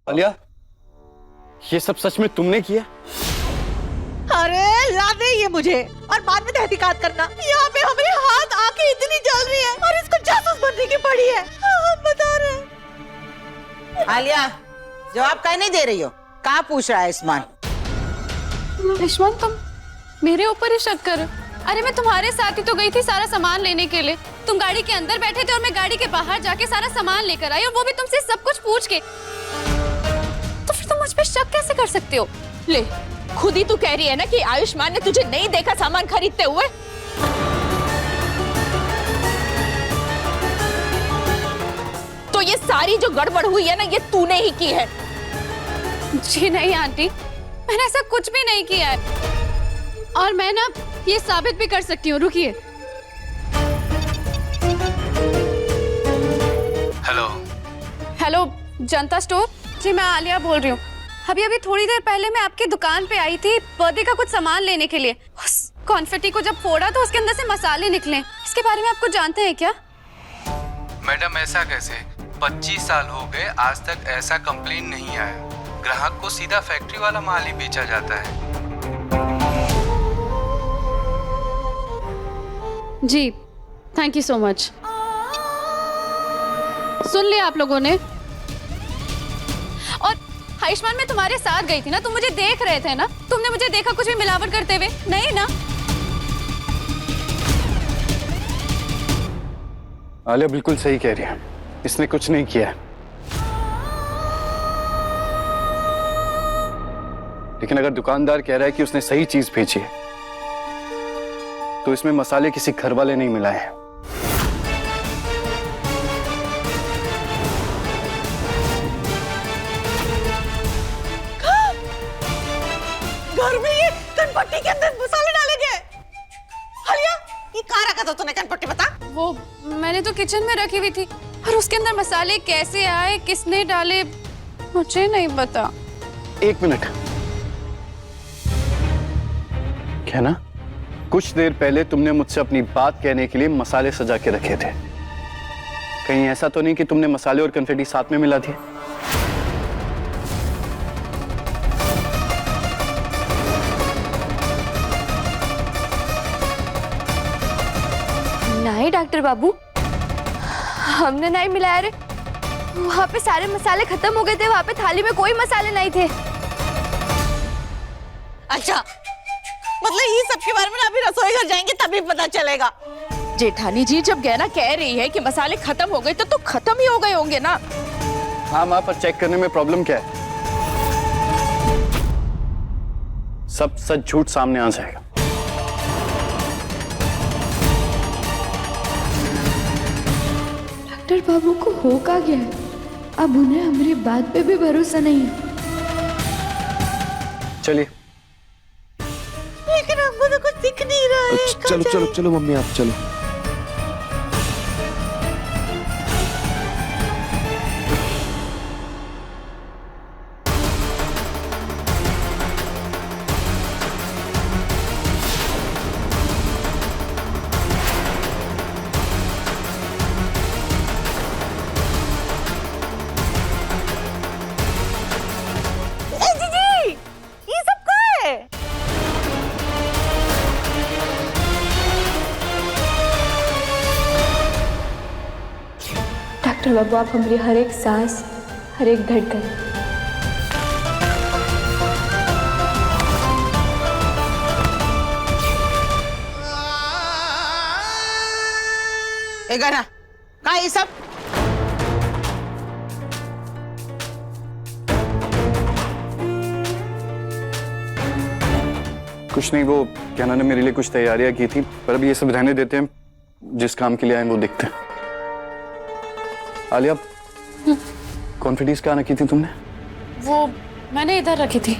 आलिया, ये सब सच में तुमने किया? अरे लाने ये मुझे और बाद में तहकीकात करना। यहाँ पे हमारे हाथ आंखें इतनी जल रही है और इसको जासूस बनने की पड़ी है। हम बता रहे। आलिया, जवाब काहे नहीं दे रही हो? कहाँ पूछ रहा है इस्मान? इस्मान, तुम मेरे ऊपर ही शक कर? अरे मैं तुम्हारे साथ ही तो गई थी सारा सामान लेने के लिए। तुम गाड़ी के अंदर बैठे थे और मैं गाड़ी के बाहर जाके सारा सामान लेकर आई, और वो भी तुमसे सब कुछ पूछ के। तो फिर तुम मुझ पे शक कैसे कर सकते हो? ले, खुद ही तू कह रही है ना कि आयुष्मान ने तुझे नहीं देखा सामान खरीदते हुए। तो ये सारी जो गड़बड़ हुई है ना, ये तूने ही की है। जी नहीं आंटी, मैंने ऐसा कुछ भी नहीं किया है, और मैं ना ये साबित भी कर सकती हूँ। रुकिए। हेलो हेलो, जनता स्टोर। जी मैं आलिया बोल रही हूँ। अभी थोड़ी देर पहले मैं आपकी दुकान पे आई थी बर्थडे का कुछ सामान लेने के लिए। उस कॉन्फेटी को जब फोड़ा तो उसके अंदर से मसाले निकले। इसके बारे में आप कुछ जानते हैं क्या? मैडम, ऐसा कैसे? 25 साल हो गए, आज तक ऐसा कंप्लेन नहीं आया। ग्राहक को सीधा फैक्ट्री वाला माल ही बेचा जाता है। जी थैंक यू सो मच। सुन लिया आप लोगों ने? और आयुष्मान, मैं तुम्हारे साथ गई थी ना, तुम मुझे देख रहे थे ना? तुमने मुझे देखा कुछ भी मिलावट करते हुए? नहीं ना? आलिया बिल्कुल सही कह रही है, इसने कुछ नहीं किया। लेकिन अगर दुकानदार कह रहा है कि उसने सही चीज भेजी है, तो इसमें मसाले किसी घर वाले नहीं मिलाए हैं। घर में ये कनपट्टी के अंदर मसाले डाले गए। आलिया, ये कहाँ रखा था तूने कनपट्टी? बता। वो मैंने तो किचन में रखी हुई थी, और उसके अंदर मसाले कैसे आए, किसने डाले, मुझे नहीं पता। एक मिनट, क्या ना? कुछ देर पहले तुमने मुझसे अपनी बात कहने के लिए मसाले सजा के रखे थे। कहीं ऐसा तो नहीं कि तुमने मसाले और कन्फेटी साथ में मिला दिए? नहीं डॉक्टर बाबू, हमने नहीं मिलाया रे। वहाँ पे सारे मसाले खत्म हो गए थे, वहाँ पे थाली में कोई मसाले नहीं थे। अच्छा, मतलब ये सब के बारे में अभी रसोई घर जाएंगे तभी पता चलेगा। जेठानी जी, जब गैना कह रही है कि मसाले खत्म हो गए तो खत्म ही हो गए होंगे ना? हाँ माँ, पर चेक करने में प्रॉब्लम क्या है? सब सच झूठ सामने आ जाएगा। डॉक्टर बाबू को हो क्या गया है? अब उन्हें हमारी बात पे भी भरोसा नहीं है। चलिए। लेकिन हमको तो कुछ दिख नहीं रहा है। चलो चलो चलो मम्मी, आप चलो। डॉक्टर बाबू, आप हमारी हर एक सांस, हर एक धड़कन, गाना कहाँ ये सब? कुछ नहीं, वो कहना ने मेरे लिए कुछ तैयारियां की थी, पर अभी ये सब रहने देते हैं। जिस काम के लिए आए वो दिखते हैं। आलिया, कॉन्फिडेंस कहाँ रखी थी तुमने? वो मैंने इधर रखी थी।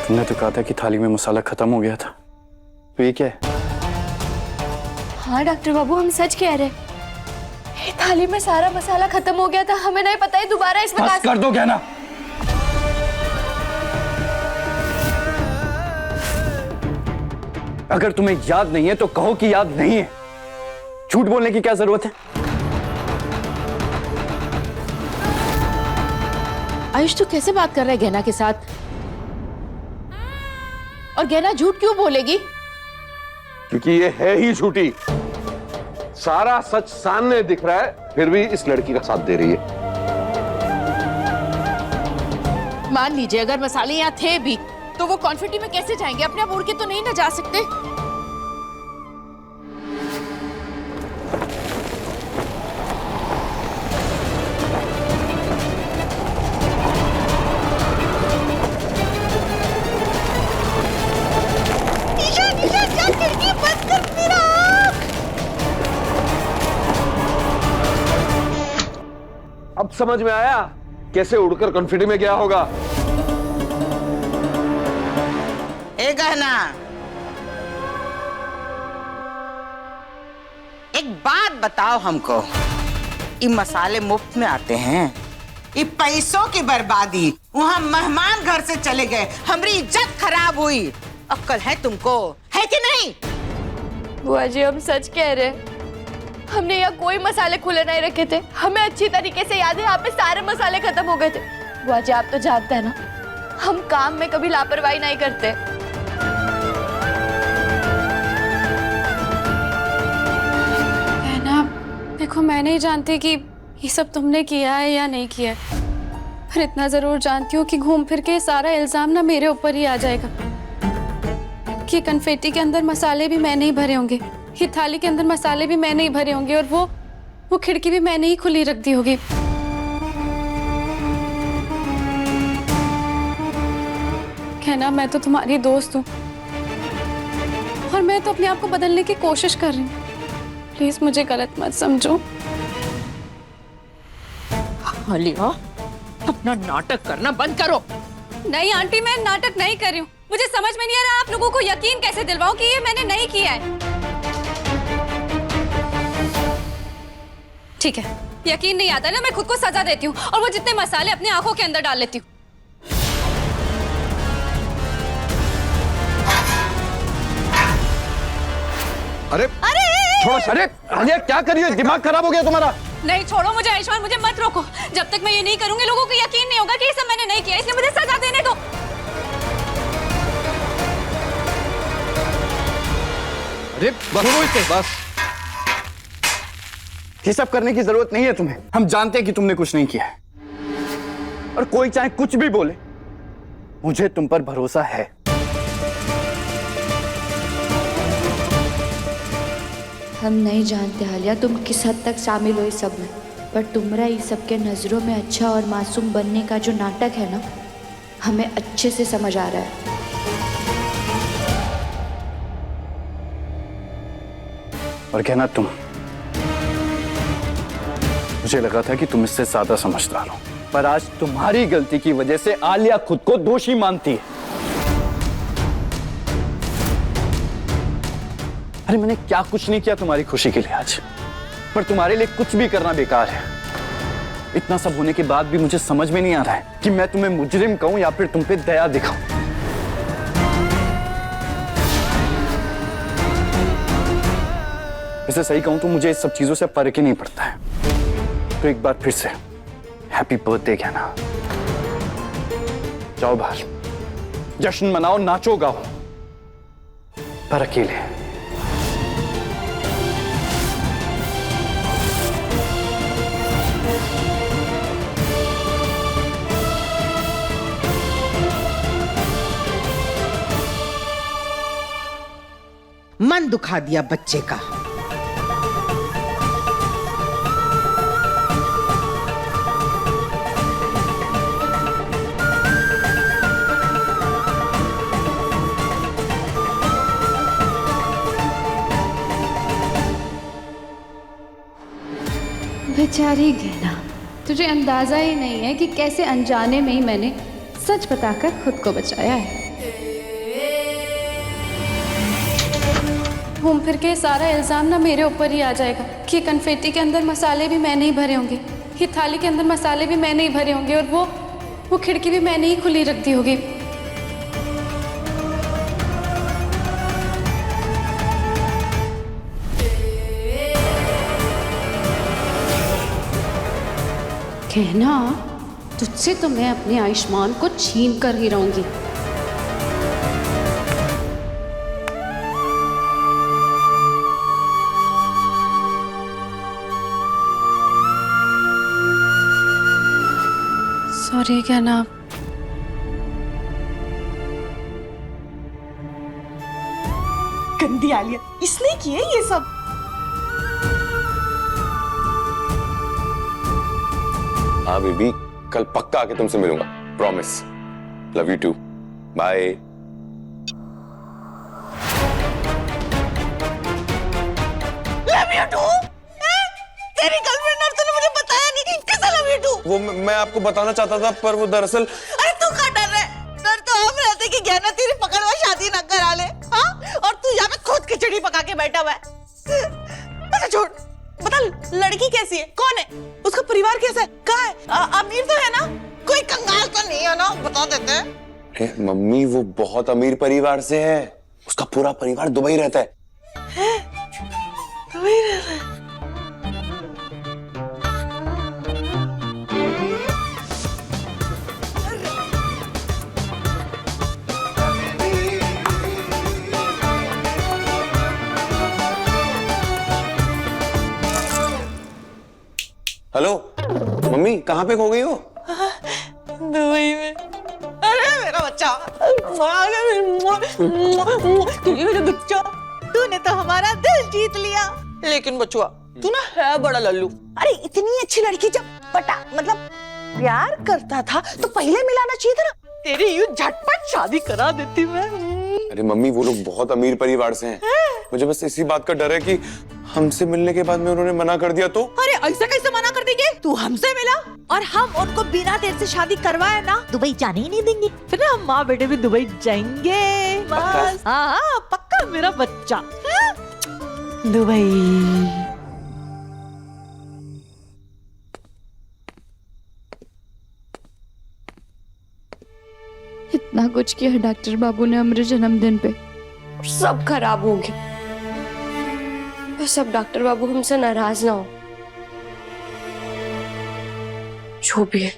तुमने तो कहा था कि थाली में मसाला खत्म हो गया था, तो ये क्या है? हाँ डॉक्टर बाबू, हम सच कह रहे हैं। ये थाली में सारा मसाला खत्म हो गया था, हमें नहीं पता है दोबारा इसमें बस कर दो कहना। अगर तुम्हें याद नहीं है तो कहो कि याद नहीं है। झूठ बोलने की क्या जरूरत है? आयुष तू कैसे बात कर रहा है गहना के साथ? और गहना झूठ क्यों बोलेगी? क्योंकि ये है ही झूठी। सारा सच सामने दिख रहा है, फिर भी इस लड़की का साथ दे रही है। मान लीजिए अगर मसाले यहाँ थे भी तो वो कॉन्फिटी में कैसे जाएंगे? अपने आप उड़ के तो नहीं ना जा सकते। अब समझ में आया कैसे उड़कर कॉन्फिडेंट में गया होगा। ए गहना, एक बात बताओ हमको, ये मसाले मुफ्त में आते हैं? ये पैसों की बर्बादी, वहाँ मेहमान घर से चले गए, हमारी इज्जत खराब हुई। अक्ल है तुमको, है कि नहीं? बुआ जी हम सच कह रहे हैं, हमने यहाँ कोई मसाले खुले नहीं रखे थे। हमें अच्छी तरीके से याद है यहाँ पे सारे मसाले खत्म हो गए थे। बुआ जी आप तो जानते हैं ना, हम काम में कभी लापरवाही नहीं करते। ना देखो, मैं नहीं जानती कि ये सब तुमने किया है या नहीं किया है, पर इतना जरूर जानती हूँ कि घूम फिर के सारा इल्जाम ना मेरे ऊपर ही आ जाएगा कि कन्फेटी के अंदर मसाले भी मैंने ही भरे होंगे, ये थाली के अंदर मसाले भी मैंने ही भरे होंगे, और वो खिड़की भी मैंने ही खुली रख दी होगी। कहना मैं तो तुम्हारी दोस्त हूँ और मैं तो अपने आप को बदलने की कोशिश कर रही हूँ। प्लीज मुझे गलत मत समझो। आलिया, अपना नाटक करना बंद करो। नहीं आंटी, मैं नाटक नहीं कर रही हूँ। मुझे समझ में नहीं आ रहा आप लोगों को यकीन कैसे दिलवाऊं कि ये मैंने नहीं किया है। ठीक है, यकीन नहीं आता ना, मैं खुद को सजा देती हूँ और वो जितने मसाले अपने आंखों के अंदर डाल लेती हूँ। अरे थोड़ा अरे अरे क्या करिए, दिमाग खराब हो गया तुम्हारा? नहीं छोड़ो मुझे आयुष्मान, मुझे मत रोको। जब तक मैं ये नहीं करूंगी लोगों को यकीन नहीं होगा कि ये सब मैंने नहीं किया, इसलिए मुझे सजा देने दो। अरे बस ये सब करने की जरूरत नहीं है तुम्हें। हम जानते हैं कि तुमने कुछ नहीं किया है, और कोई चाहे कुछ भी बोले, मुझे तुम पर भरोसा है। हम नहीं जानते आलिया तुम किस हद तक शामिल हो इस सब में, पर तुम्हारा इस सबके नजरों में अच्छा और मासूम बनने का जो नाटक है ना, हमें अच्छे से समझ आ रहा है। और कहना तुम, मुझे लगा था कि तुम इससे ज्यादा समझदार हो, पर आज तुम्हारी गलती की वजह से आलिया खुद को दोषी मानती है। अरे मैंने क्या कुछ नहीं किया तुम्हारी खुशी के लिए आज, पर तुम्हारे लिए कुछ भी करना बेकार है। इतना सब होने के बाद भी मुझे समझ में नहीं आ रहा है कि मैं तुम्हें मुजरिम कहूं या फिर तुम पे दया दिखाऊं। वैसे सही कहूं तो मुझे इस सब चीजों से फर्क ही नहीं पड़ता है। तो एक बार फिर से हैप्पी बर्थडे कहना। जाओ बाहर, जश्न मनाओ, नाचो गाओ, पर अकेले। मन दुखा दिया बच्चे का। बेचारी गहना, तुझे अंदाजा ही नहीं है कि कैसे अनजाने में ही मैंने सच बताकर खुद को बचाया है। घूम फिर के सारा इल्ज़ाम ना मेरे ऊपर ही आ जाएगा कि ये कन्फेटी के अंदर मसाले भी मैंने ही भरे होंगे, ये थाली के अंदर मसाले भी मैंने ही भरे होंगे और वो खिड़की भी मैंने ही खुली रख दी होगी। कहना तुझसे तो मैं अपने आयुष्मान को छीन कर ही रहूंगी। सॉरी कहना। गंदी आलिया, इसने किए ये सब। हाँ बेबी, कल पक्का आके तुमसे मिलूंगा, promise. Love you too, bye. Love you too? तेरी गर्लफ्रेंड और तूने मुझे बताया नहीं, कैसे लव यू टू? वो मैं आपको बताना चाहता था, पर वो दरअसल। अरे तू क्या डर रहा है? डर तो हम रहते कि गहना तेरी पकड़ में शादी न करा ले, हाँ? और तू यहाँ पे खुद खिचड़ी पका के बैठा हुआ है। अच्छा छोड़, बता लड़की कैसी है, कौन है, उसका परिवार कैसा है, कहाँ है, अमीर तो है ना, कोई कंगाल तो नहीं है ना, बता देते हैं। मम्मी वो बहुत अमीर परिवार से है, उसका पूरा परिवार दुबई रहता है। दुबई रहता है? हेलो मम्मी, कहाँ पे खो गई हो? दुबई में। अरे मेरा बच्चा, मेरा बच्चा, तूने तो हमारा दिल जीत लिया। लेकिन बचुआ, तू ना है बड़ा लल्लू। अरे इतनी अच्छी लड़की जब मतलब प्यार करता था तो पहले मिलाना चाहिए था ना, तेरी यूं झटपट शादी करा देती मैं। अरे मम्मी वो लोग बहुत अमीर परिवार से हैं। मुझे बस इसी बात का डर है कि हमसे मिलने के बाद में उन्होंने मना कर दिया तो। अरे ऐसा कैसे मना कर देंगे? तू हमसे मिला और हम उनको बिना देर से शादी करवाए ना दुबई जाने ही नहीं देंगे। फिर हम माँ बेटे भी दुबई जाएंगे। बस हाँ पक्का मेरा बच्चा। दुबई। इतना कुछ किया डॉक्टर बाबू ने हमारे जन्मदिन पे, और सब खराब हो गया। बस अब डॉक्टर बाबू हमसे नाराज ना हो। जो भी है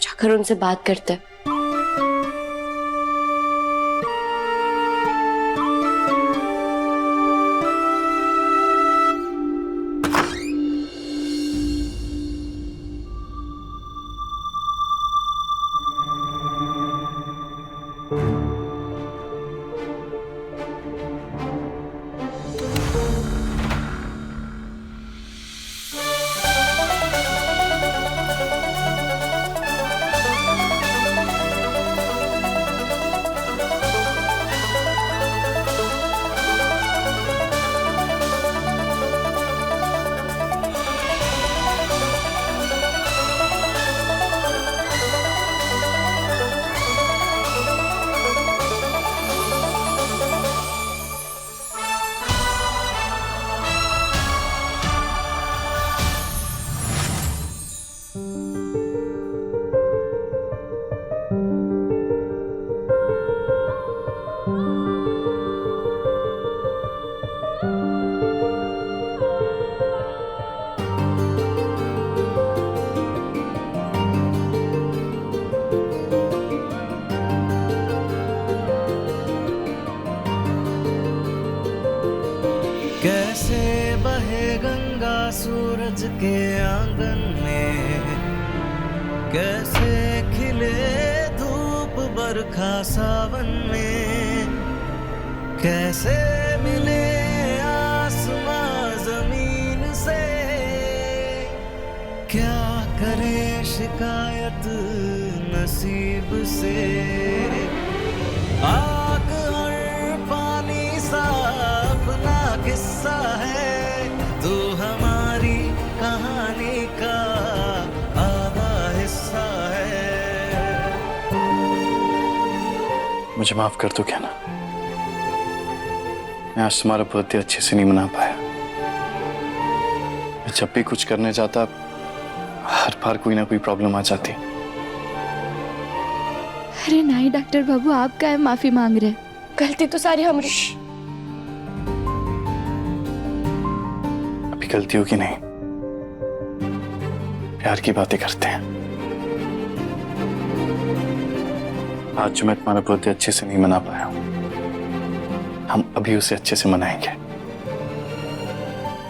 जाकर उनसे बात करते हैं। कैसे बहे गंगा सूरज के आंगन में, कैसे खिले धूप बरखा सावन में, कैसे मिले आसमां जमीन से, क्या करे शिकायत नसीब से। आग हर पानी सा अपना किस्सा है, तू हमारी कहानी का आधा हिस्सा है। मुझे माफ कर दो क्या ना, मैं आज तुम्हारा बर्थडे अच्छे से नहीं मना पाया। मैं जब भी कुछ करने जाता हर बार कोई ना कोई प्रॉब्लम आ जाती। अरे नहीं डॉक्टर बाबू, आप क्या माफी मांग रहे? गलती तो सारी हमारी। अभी गलती होगी नहीं, प्यार की बातें करते हैं। आज जो मैं तुम्हारा बर्थडे अच्छे से नहीं मना पाया हूं, हम अभी उसे अच्छे से मनाएंगे।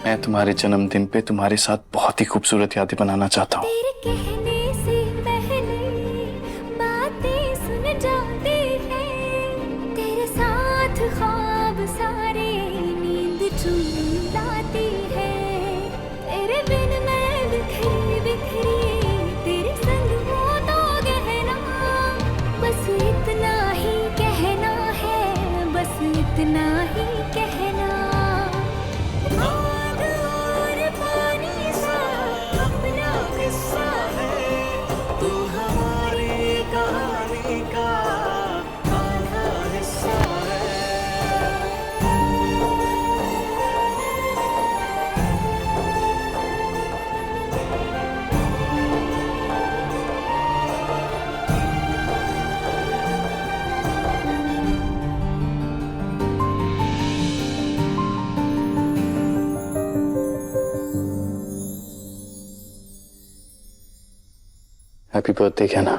मैं तुम्हारे जन्मदिन पे तुम्हारे साथ बहुत ही खूबसूरत यादें बनाना चाहता हूँ। हैप्पी बर्थडे कहना।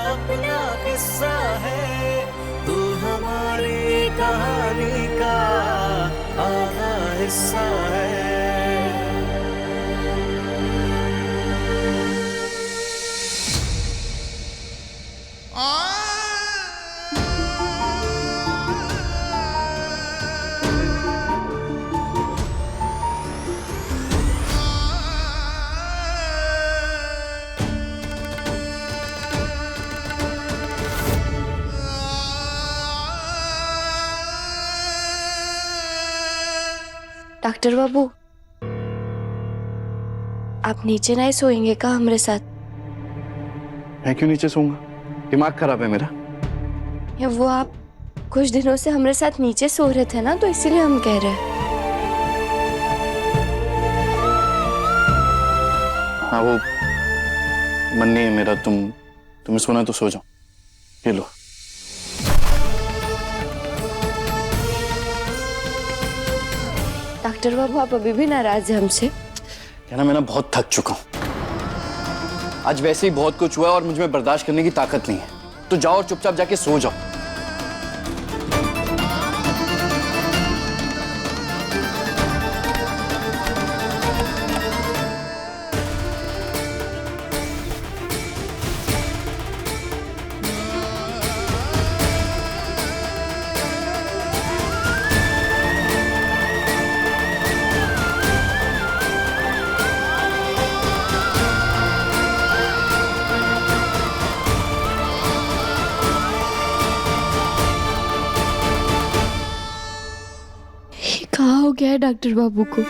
अपना किस्सा है, तू हमारी कहानी का आधा हिस्सा है। डॉक्टर बाबू, आप नीचे नहीं सोएंगे क्या हमारे साथ? मैं क्यों नीचे सोऊंगा? दिमाग खराब है मेरा। या वो आप कुछ दिनों से हमारे साथ नीचे सो रहे थे ना, तो इसीलिए हम कह रहे हैं। हाँ, वो मन नहीं है मेरा। तुम्हें सोना तो सो जाओ। ये लो। डॉक्टर बाबू, आप अभी भी नाराज हैं हमसे? कहना, मैं ना बहुत थक चुका हूं। आज वैसे ही बहुत कुछ हुआ है और मुझ में बर्दाश्त करने की ताकत नहीं है। तो जाओ और चुपचाप जाके सो जाओ। कहाँ हो गया है डॉक्टर बाबू को?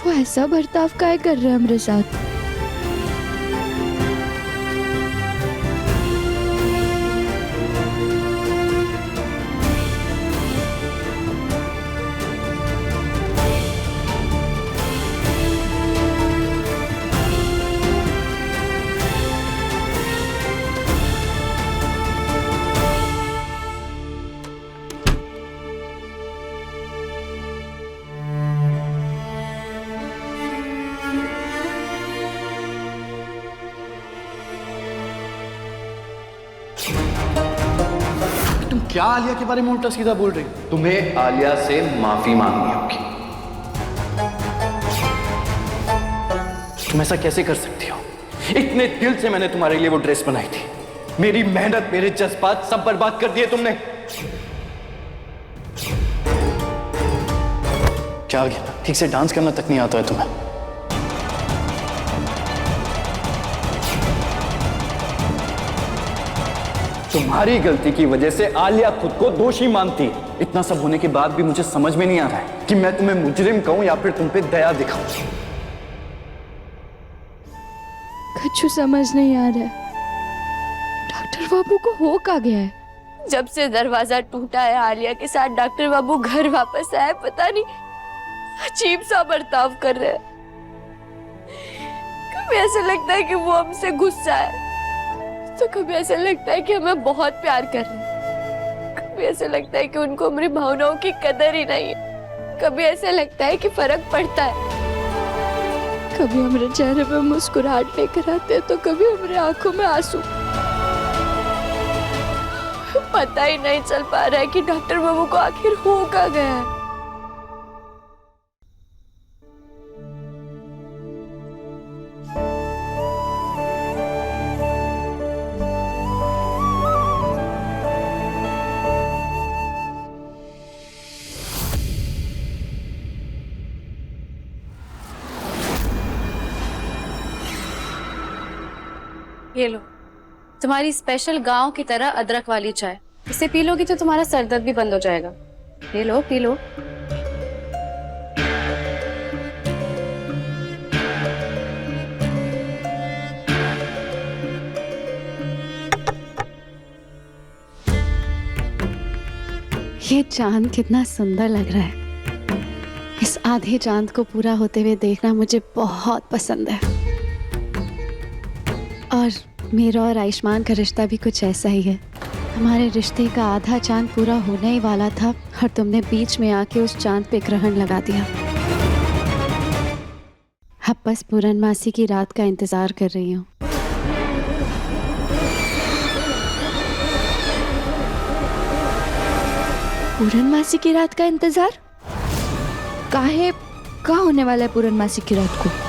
वो ऐसा बर्ताव काहे कर रहे हैं हमारे साथ? तुम क्या आलिया के बारे में उल्टा सीधा बोल रही हो? तुम्हें आलिया से माफी मांगनी होगी। तुम ऐसा कैसे कर सकती हो? इतने दिल से मैंने तुम्हारे लिए वो ड्रेस बनाई थी। मेरी मेहनत, मेरे जज्बात सब बर्बाद कर दिए तुमने। क्या गया? ठीक से डांस करना तक नहीं आता है तुम्हें? तुम्हारी गलती की वजह से आलिया खुद को दोषी मानती है। इतना सब होने के बाद भी मुझे समझ में नहीं आ रहा है कि मैं तुम्हें मुजरिम कहूं या फिर तुम पे दया दिखाऊं। कुछ समझ नहीं आ रहा है। डॉक्टर बाबू को हो क्या गया है? जब से दरवाजा टूटा है आलिया के साथ डॉक्टर बाबू घर वापस आए, पता नहीं अजीब सा बर्ताव कर रहे हैं। कभी ऐसा लगता है कि वो हमसे गुस्सा है, तो कभी ऐसा लगता है कि हमें बहुत प्यार कर रहे हैं, कभी ऐसा लगता है कि उनको हमारी भावनाओं की कदर ही नहीं है, कभी ऐसा लगता है कि फर्क पड़ता है। कभी हमारे चेहरे पे मुस्कुराहट लेकर आते हैं तो कभी हमारे आंखों में आंसू। पता ही नहीं चल पा रहा है कि डॉक्टर बाबू को आखिर हो क्या गया है। ये लो, तुम्हारी स्पेशल गांव की तरह अदरक वाली चाय। इसे पी लोगी तो तुम्हारा सर दर्द भी बंद हो जाएगा। ये लो, पी लो। ये चांद कितना सुंदर लग रहा है। इस आधे चांद को पूरा होते हुए देखना मुझे बहुत पसंद है। और मेरा और आयुष्मान का रिश्ता भी कुछ ऐसा ही है। हमारे रिश्ते का आधा चांद पूरा होने ही वाला था और तुमने बीच में आके उस चांद पे ग्रहण लगा दिया। अब बस पूर्णमासी की रात का इंतजार कर रही हूँ। पूर्णमासी की रात का इंतजार? काहे का होने वाला है पूर्णमासी की रात को?